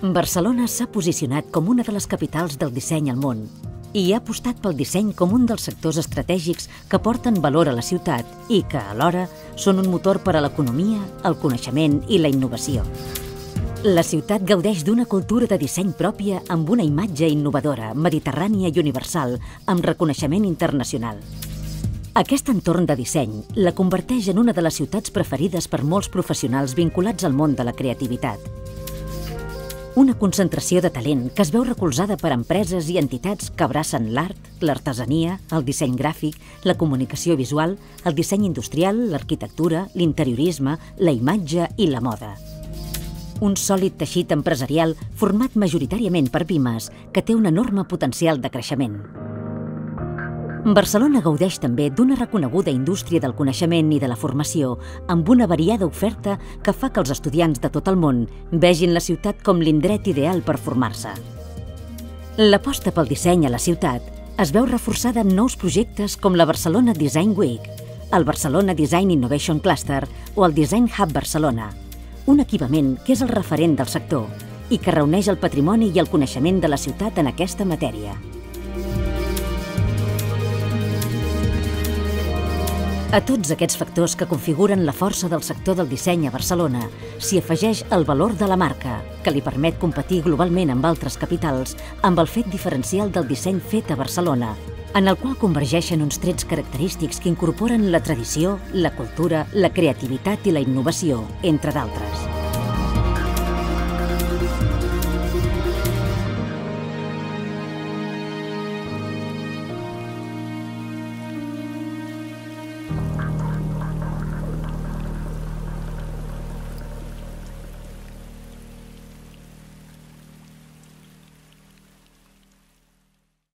Barcelona s'ha posicionat com una de les capitals del disseny al món i ha apostat pel disseny com un dels sectors estratègics que porten valor a la ciutat i que, alhora, són un motor per a l'economia, el coneixement i la innovació. La ciutat gaudeix d'una cultura de disseny pròpia amb una imatge innovadora, mediterrània i universal, amb reconeixement internacional. Aquest entorn de disseny la converteix en una de les ciutats preferides per molts professionals vinculats al món de la creativitat. Una concentració de talent que es veu recolzada per empreses i entitats que abracen l'art, l'artesania, el disseny gràfic, la comunicació visual, el disseny industrial, l'arquitectura, l'interiorisme, la imatge i la moda. Un sòlid teixit empresarial format majoritàriament per pimes que té un enorme potencial de creixement. Barcelona gaudeix també d'una reconeguda indústria del coneixement i de la formació, amb una variada oferta que fa que els estudiants de tot el món vegin la ciutat com l'indret ideal per formar-se. L'aposta pel disseny a la ciutat es veu reforçada amb nous projectes com la Barcelona Design Week, el Barcelona Design Innovation Cluster o el Design Hub Barcelona, un equipament que és el referent del sector i que reuneix el patrimoni i el coneixement de la ciutat en aquesta matèria. A tots aquests factors que configuren la força del sector del disseny a Barcelona s'hi afegeix el valor de la marca, que li permet competir globalment amb altres capitals amb el fet diferencial del disseny fet a Barcelona, en el qual convergeixen uns trets característics que incorporen la tradició, la cultura, la creativitat i la innovació, entre d'altres.